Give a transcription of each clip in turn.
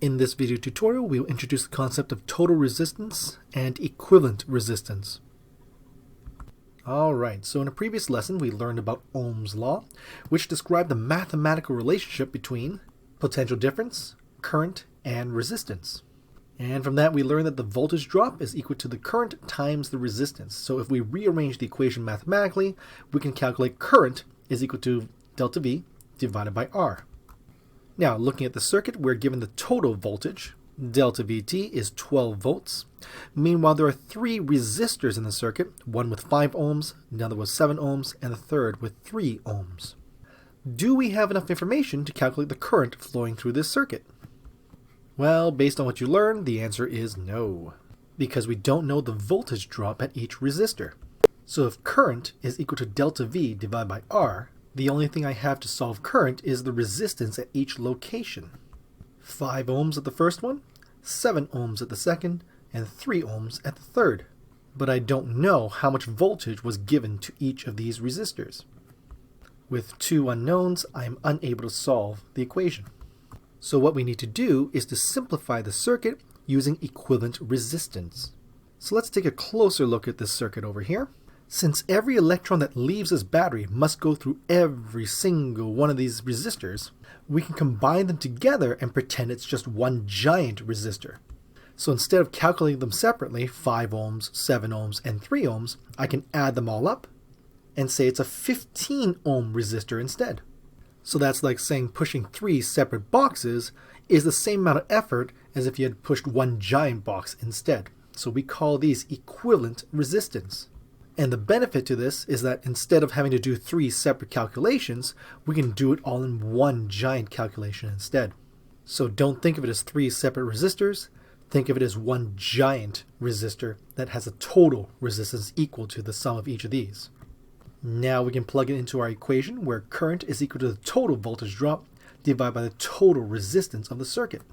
In this video tutorial, we will introduce the concept of total resistance and equivalent resistance. Alright, so in a previous lesson we learned about Ohm's law, which described the mathematical relationship between potential difference, current, and resistance. And from that we learned that the voltage drop is equal to the current times the resistance. So if we rearrange the equation mathematically, we can calculate current is equal to delta V divided by R. Now, looking at the circuit, we're given the total voltage. Delta VT is 12 volts. Meanwhile, there are three resistors in the circuit, one with 5 ohms, another with 7 ohms, and the third with 3 ohms. Do we have enough information to calculate the current flowing through this circuit? Well, based on what you learned, the answer is no, because we don't know the voltage drop at each resistor. So if current is equal to delta V divided by R, the only thing I have to solve current is the resistance at each location. 5 ohms at the first one, 7 ohms at the second, and 3 ohms at the third. But I don't know how much voltage was given to each of these resistors. With two unknowns, I am unable to solve the equation. So what we need to do is to simplify the circuit using equivalent resistance. So let's take a closer look at this circuit over here. Since every electron that leaves this battery must go through every single one of these resistors, we can combine them together and pretend it's just one giant resistor. So instead of calculating them separately, 5 ohms, 7 ohms, and 3 ohms, I can add them all up and say it's a 15 ohm resistor instead. So that's like saying pushing 3 separate boxes is the same amount of effort as if you had pushed one giant box instead. So we call these equivalent resistance. And the benefit to this is that instead of having to do 3 separate calculations, we can do it all in one giant calculation instead. So don't think of it as 3 separate resistors, think of it as one giant resistor that has a total resistance equal to the sum of each of these. Now we can plug it into our equation where current is equal to the total voltage drop divided by the total resistance of the circuit.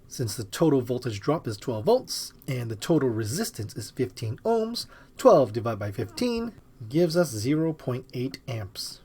Since the total voltage drop is 12 volts and the total resistance is 15 ohms, 12 divided by 15 gives us 0.8 amps.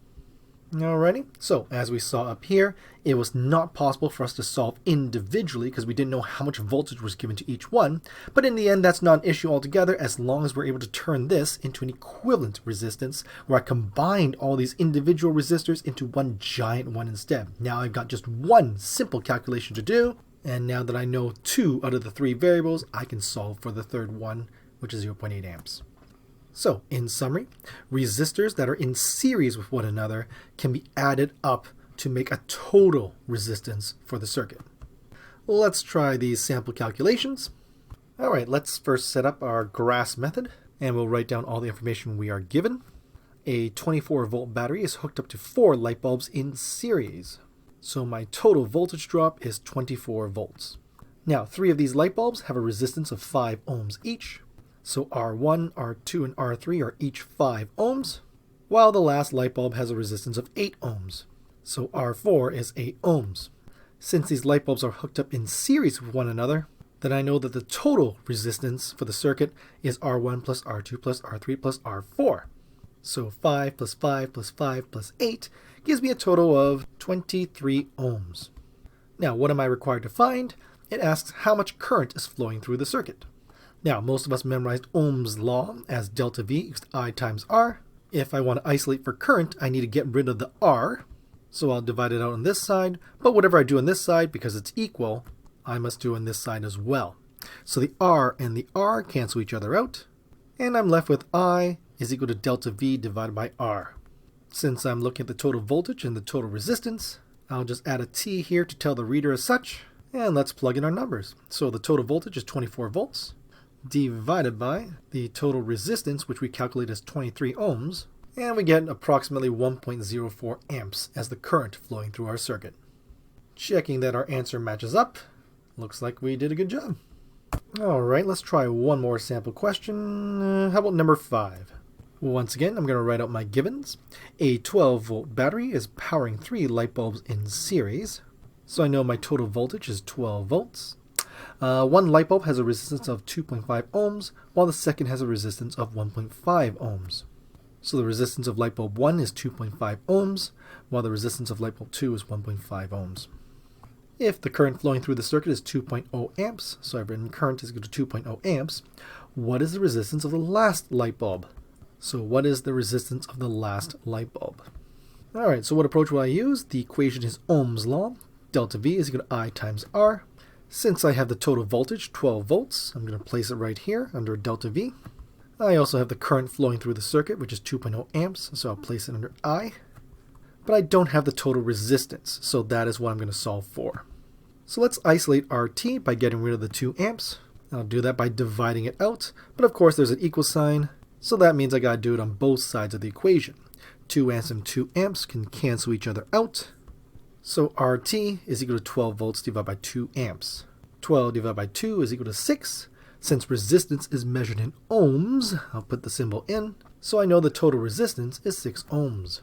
Alrighty, so as we saw up here, it was not possible for us to solve individually because we didn't know how much voltage was given to each one, but in the end that's not an issue altogether as long as we're able to turn this into an equivalent resistance where I combined all these individual resistors into one giant one instead. Now I've got just one simple calculation to do, and now that I know 2 out of the 3 variables, I can solve for the third one, which is 0.8 amps. So, in summary, resistors that are in series with one another can be added up to make a total resistance for the circuit. Let's try these sample calculations. Alright, let's first set up our GRASS method, and we'll write down all the information we are given. A 24-volt battery is hooked up to 4 light bulbs in series. So my total voltage drop is 24 volts. Now, 3 of these light bulbs have a resistance of 5 ohms each. So R1, R2, and R3 are each 5 ohms, while the last light bulb has a resistance of 8 ohms. So R4 is 8 ohms. Since these light bulbs are hooked up in series with one another, then I know that the total resistance for the circuit is R1 plus R2 plus R3 plus R4. So 5 plus 5 plus 5 plus 8 gives me a total of 23 ohms. Now, what am I required to find? It asks how much current is flowing through the circuit. Now, most of us memorized Ohm's law as delta V equals I times R. If I want to isolate for current, I need to get rid of the R. So I'll divide it out on this side, but whatever I do on this side, because it's equal, I must do on this side as well. So the R and the R cancel each other out, and I'm left with I is equal to delta V divided by R. Since I'm looking at the total voltage and the total resistance, I'll just add a T here to tell the reader as such, and let's plug in our numbers. So the total voltage is 24 volts, divided by the total resistance, which we calculate as 23 ohms, and we get approximately 1.04 amps as the current flowing through our circuit. Checking that our answer matches up, looks like we did a good job. Alright, let's try one more sample question. How about number 5? Once again, I'm going to write out my givens. A 12-volt battery is powering 3 light bulbs in series, so I know my total voltage is 12 volts. One light bulb has a resistance of 2.5 ohms, while the second has a resistance of 1.5 ohms. So the resistance of light bulb 1 is 2.5 ohms, while the resistance of light bulb 2 is 1.5 ohms. If the current flowing through the circuit is 2.0 amps, so I've written current is equal to 2.0 amps, what is the resistance of the last light bulb? So what is the resistance of the last light bulb? Alright, so what approach will I use? The equation is Ohm's law. Delta V is equal to I times R. Since I have the total voltage, 12 volts, I'm going to place it right here under delta V. I also have the current flowing through the circuit, which is 2.0 amps, so I'll place it under I. But I don't have the total resistance, so that is what I'm going to solve for. So let's isolate RT by getting rid of the 2 amps. I'll do that by dividing it out, but of course there's an equal sign, so that means I got to do it on both sides of the equation. 2 amps and 2 amps can cancel each other out. So RT is equal to 12 volts divided by 2 amps. 12 divided by 2 is equal to 6. Since resistance is measured in ohms, I'll put the symbol in, so I know the total resistance is 6 ohms.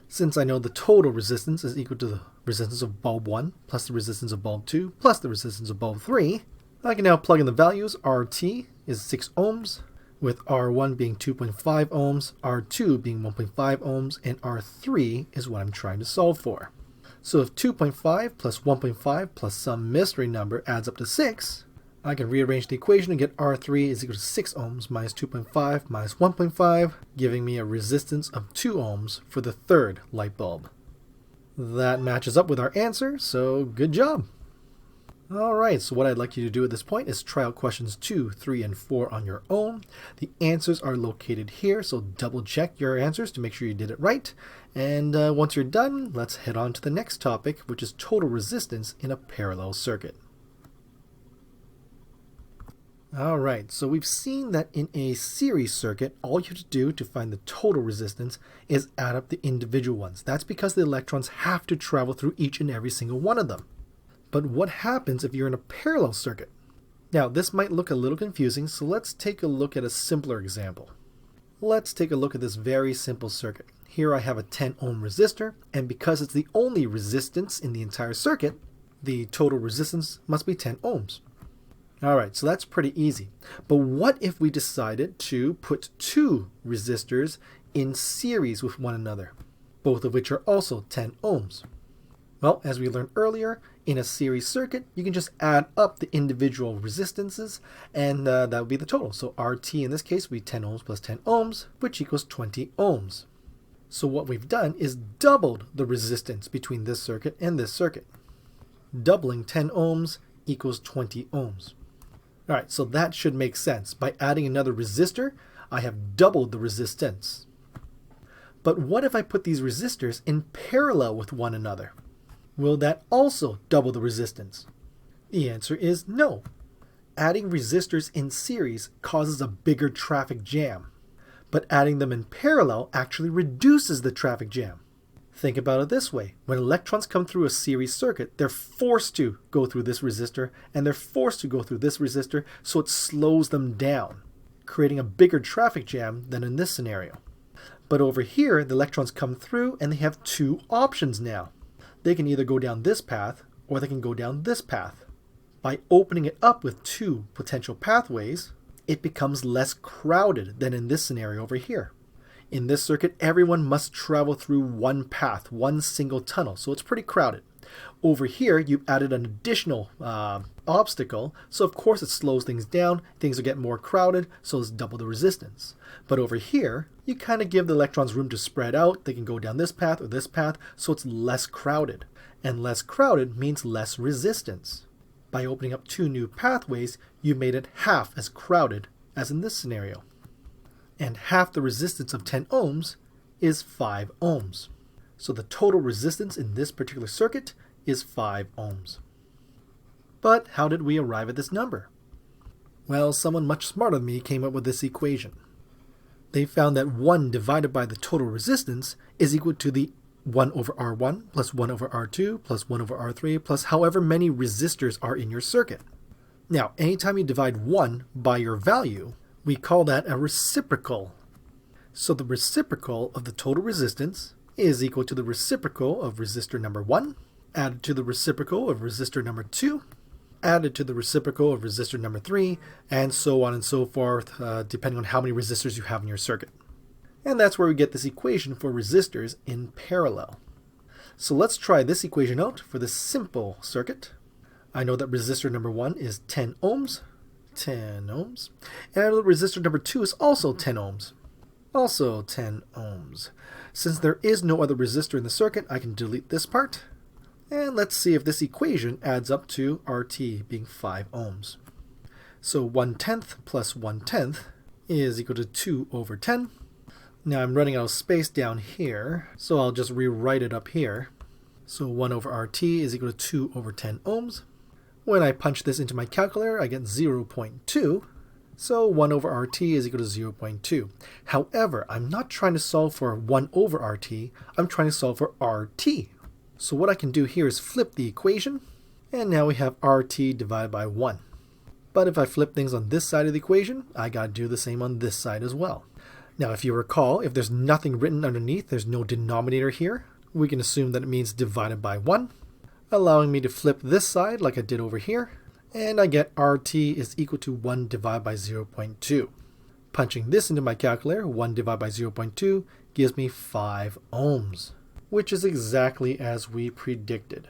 Since I know the total resistance is equal to the resistance of bulb 1 plus the resistance of bulb 2 plus the resistance of bulb 3, I can now plug in the values. RT is 6 ohms, with R1 being 2.5 ohms, R2 being 1.5 ohms, and R3 is what I'm trying to solve for. So if 2.5 plus 1.5 plus some mystery number adds up to 6, I can rearrange the equation and get R3 is equal to 6 ohms minus 2.5 minus 1.5, giving me a resistance of 2 ohms for the third light bulb. That matches up with our answer, so good job! Alright, so what I'd like you to do at this point is try out questions 2, 3, and 4 on your own. The answers are located here, so double check your answers to make sure you did it right. And once you're done, let's head on to the next topic, which is total resistance in a parallel circuit. Alright, so we've seen that in a series circuit, all you have to do to find the total resistance is add up the individual ones. That's because the electrons have to travel through each and every single one of them. But what happens if you're in a parallel circuit? Now, this might look a little confusing, so let's take a look at a simpler example. Let's take a look at this very simple circuit. Here I have a 10 ohm resistor, and because it's the only resistance in the entire circuit, the total resistance must be 10 ohms. Alright, so that's pretty easy. But what if we decided to put 2 resistors in series with one another, both of which are also 10 ohms? Well, as we learned earlier, in a series circuit, you can just add up the individual resistances, and that would be the total. So RT in this case would be 10 ohms plus 10 ohms, which equals 20 ohms. So what we've done is doubled the resistance between this circuit and this circuit. Doubling 10 ohms equals 20 ohms. Alright, so that should make sense. By adding another resistor, I have doubled the resistance. But what if I put these resistors in parallel with one another? Will that also double the resistance? The answer is no. Adding resistors in series causes a bigger traffic jam, but adding them in parallel actually reduces the traffic jam. Think about it this way. When electrons come through a series circuit, they're forced to go through this resistor, and they're forced to go through this resistor, so it slows them down, creating a bigger traffic jam than in this scenario. But over here, the electrons come through, and they have 2 options now. They can either go down this path, or they can go down this path. By opening it up with 2 potential pathways, it becomes less crowded than in this scenario over here. In this circuit, everyone must travel through one path, one single tunnel, so it's pretty crowded. Over here, you've added an additional obstacle, so of course it slows things down, things will get more crowded, so it's double the resistance. But over here, you kind of give the electrons room to spread out, they can go down this path or this path, so it's less crowded. And less crowded means less resistance. By opening up 2 new pathways, you made it half as crowded as in this scenario. And half the resistance of 10 ohms is 5 ohms. So the total resistance in this particular circuit is 5 ohms. But how did we arrive at this number? Well, someone much smarter than me came up with this equation. They found that 1 divided by the total resistance is equal to the 1 over R1 plus 1 over R2 plus 1 over R3 plus however many resistors are in your circuit. Now, anytime you divide 1 by your value, we call that a reciprocal. So the reciprocal of the total resistance is equal to the reciprocal of resistor number 1, added to the reciprocal of resistor number 2, added to the reciprocal of resistor number 3, and so on and so forth, depending on how many resistors you have in your circuit. And that's where we get this equation for resistors in parallel. So let's try this equation out for this simple circuit. I know that resistor number 1 is 10 ohms, 10 ohms, and I know that resistor number 2 is also 10 ohms, also 10 ohms. Since there is no other resistor in the circuit, I can delete this part, and let's see if this equation adds up to RT being 5 ohms. So 1/10 plus 1/10 is equal to 2 over 10. Now I'm running out of space down here, so I'll just rewrite it up here. So 1 over RT is equal to 2 over 10 ohms. When I punch this into my calculator, I get 0.2. So 1 over RT is equal to 0.2. However, I'm not trying to solve for 1 over RT, I'm trying to solve for RT. So what I can do here is flip the equation, and now we have RT divided by 1. But if I flip things on this side of the equation, I gotta do the same on this side as well. Now if you recall, if there's nothing written underneath, there's no denominator here, we can assume that it means divided by 1, allowing me to flip this side like I did over here, and I get RT is equal to 1 divided by 0.2. Punching this into my calculator, 1 divided by 0.2 gives me 5 ohms, which is exactly as we predicted.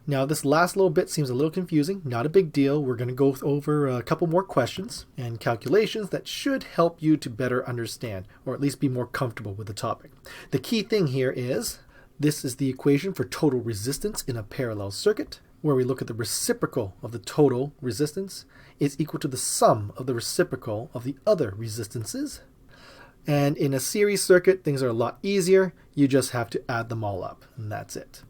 Now this last little bit seems a little confusing, not a big deal. We're going to go over a couple more questions and calculations that should help you to better understand, or at least be more comfortable with the topic. The key thing here is, this is the equation for total resistance in a parallel circuit, where we look at the reciprocal of the total resistance is equal to the sum of the reciprocal of the other resistances. And in a series circuit, things are a lot easier. You just have to add them all up, and that's it.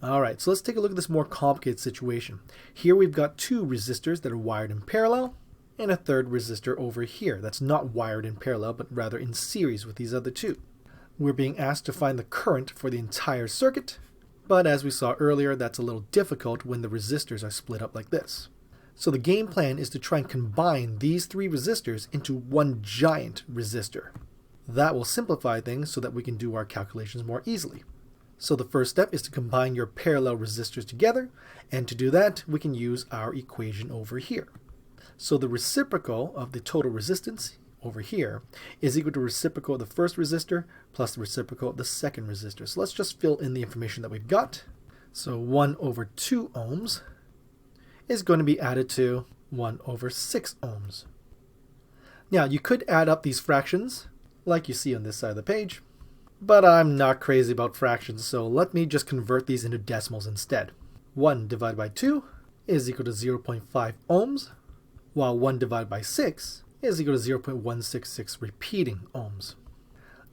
Alright, so let's take a look at this more complicated situation. Here we've got 2 resistors that are wired in parallel, and a third resistor over here that's not wired in parallel, but rather in series with these other 2. We're being asked to find the current for the entire circuit, but as we saw earlier, that's a little difficult when the resistors are split up like this. So the game plan is to try and combine these 3 resistors into one giant resistor. That will simplify things so that we can do our calculations more easily. So the first step is to combine your parallel resistors together, and to do that we can use our equation over here. So the reciprocal of the total resistance over here is equal to reciprocal of the first resistor plus the reciprocal of the second resistor. So let's just fill in the information that we've got. So 1 over 2 ohms is going to be added to 1 over 6 ohms. Now you could add up these fractions like you see on this side of the page, but I'm not crazy about fractions, so let me just convert these into decimals instead. 1 divided by 2 is equal to 0.5 ohms, while 1 divided by 6 is equal to 0.166 repeating ohms.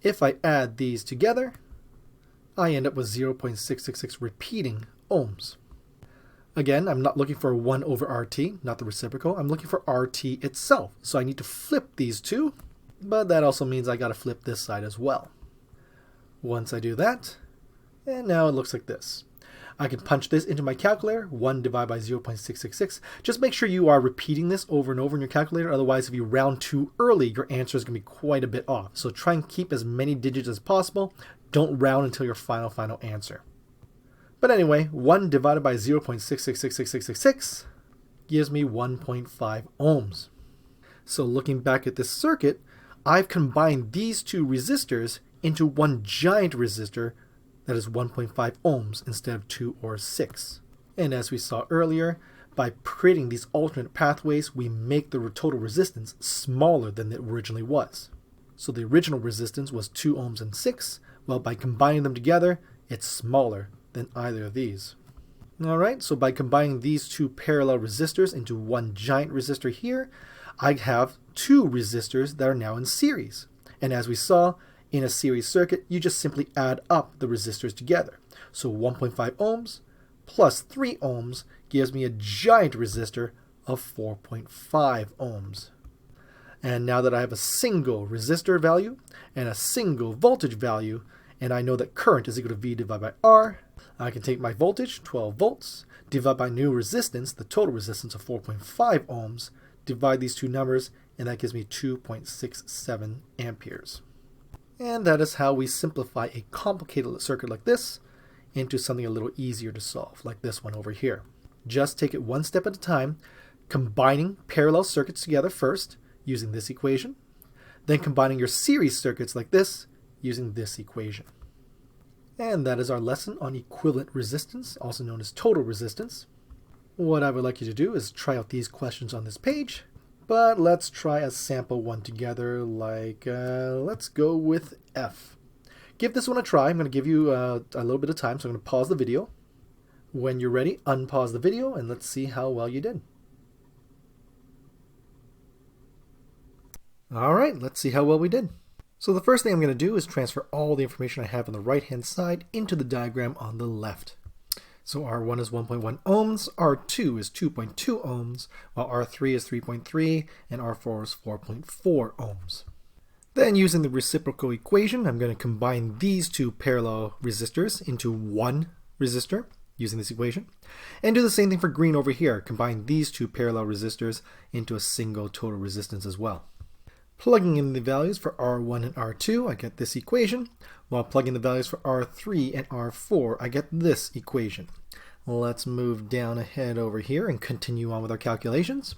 If I add these together, I end up with 0.666 repeating ohms. Again, I'm not looking for 1 over RT, not the reciprocal. I'm looking for RT itself. So I need to flip these two, but that also means I got to flip this side as well. Once I do that, and now it looks like this. I can punch this into my calculator, 1 divided by 0.666. Just make sure you are repeating this over and over in your calculator, otherwise if you round too early, your answer is going to be quite a bit off. So try and keep as many digits as possible. Don't round until your final answer. But anyway, 1 divided by 0.6666666 gives me 1.5 ohms. So looking back at this circuit, I've combined these 2 resistors into one giant resistor that is 1.5 ohms instead of 2 or 6. And as we saw earlier, by creating these alternate pathways, we make the total resistance smaller than it originally was. So the original resistance was 2 ohms and 6. Well, by combining them together, it's smaller than either of these. Alright, so by combining these 2 parallel resistors into one giant resistor here, I have 2 resistors that are now in series. And as we saw, in a series circuit, you just simply add up the resistors together. So 1.5 ohms plus 3 ohms gives me a giant resistor of 4.5 ohms. And now that I have a single resistor value and a single voltage value, and I know that current is equal to V divided by R, I can take my voltage, 12 volts, divide by new resistance, the total resistance of 4.5 ohms, divide these two numbers, and that gives me 2.67 amperes. And that is how we simplify a complicated circuit like this into something a little easier to solve, like this one over here. Just take it one step at a time, combining parallel circuits together first, using this equation, then combining your series circuits like this, using this equation. And that is our lesson on equivalent resistance, also known as total resistance. What I would like you to do is try out these questions on this page, but let's try a sample one together, like let's go with F. Give this one a try. I'm going to give you a little bit of time, so I'm going to pause the video. When you're ready, unpause the video and let's see how well you did. Alright, let's see how well we did. So the first thing I'm going to do is transfer all the information I have on the right hand side into the diagram on the left. So R1 is 1.1 ohms, R2 is 2.2 ohms, while R3 is 3.3, and R4 is 4.4 ohms. Then using the reciprocal equation, I'm going to combine these two parallel resistors into one resistor using this equation. And do the same thing for green over here. Combine these two parallel resistors into a single total resistance as well. Plugging in the values for R1 and R2, I get this equation. While plugging the values for R3 and R4, I get this equation. Let's move down ahead over here and continue on with our calculations.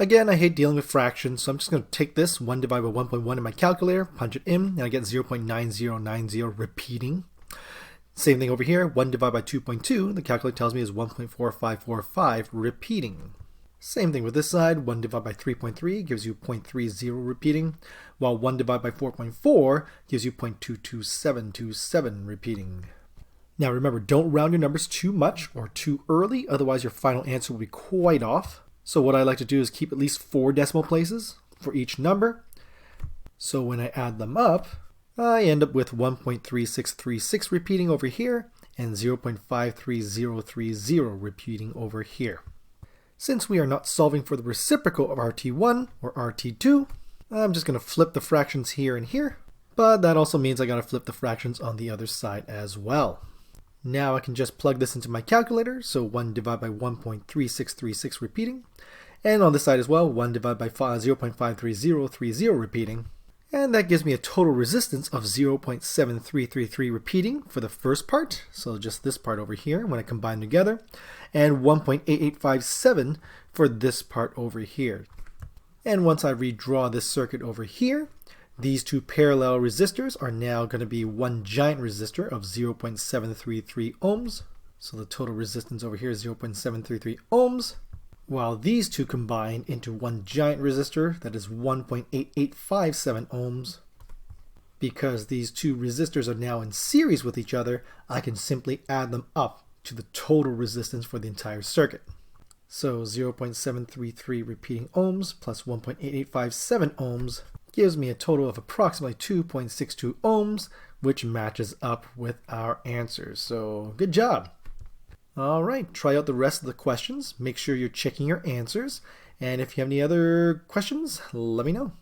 Again, I hate dealing with fractions, so I'm just going to take this 1 divided by 1.1 in my calculator, punch it in, and I get 0.9090 repeating. Same thing over here, 1 divided by 2.2, the calculator tells me is 1.4545 repeating. Same thing with this side, 1 divided by 3.3 gives you 0.30 repeating, while 1 divided by 4.4 gives you 0.22727 repeating. Now remember, don't round your numbers too much or too early, otherwise your final answer will be quite off. So what I like to do is keep at least 4 decimal places for each number. So when I add them up, I end up with 1.3636 repeating over here and 0.53030 repeating over here. Since we are not solving for the reciprocal of RT1 or RT2, I'm just going to flip the fractions here and here, but that also means I got to flip the fractions on the other side as well. Now I can just plug this into my calculator, so 1 divided by 1.3636 repeating, and on this side as well, 1 divided by 0.53030 repeating, and that gives me a total resistance of 0.7333 repeating for the first part, so just this part over here when I combine together, and 1.8857 for this part over here. And once I redraw this circuit over here, these two parallel resistors are now going to be one giant resistor of 0.733 ohms. So the total resistance over here is 0.733 ohms, while these two combine into one giant resistor that is 1.8857 ohms. Because these two resistors are now in series with each other, I can simply add them up to the total resistance for the entire circuit. So 0.733 repeating ohms plus 1.8857 ohms gives me a total of approximately 2.62 ohms, which matches up with our answers. So good job. All right, try out the rest of the questions. Make sure you're checking your answers. And if you have any other questions, let me know.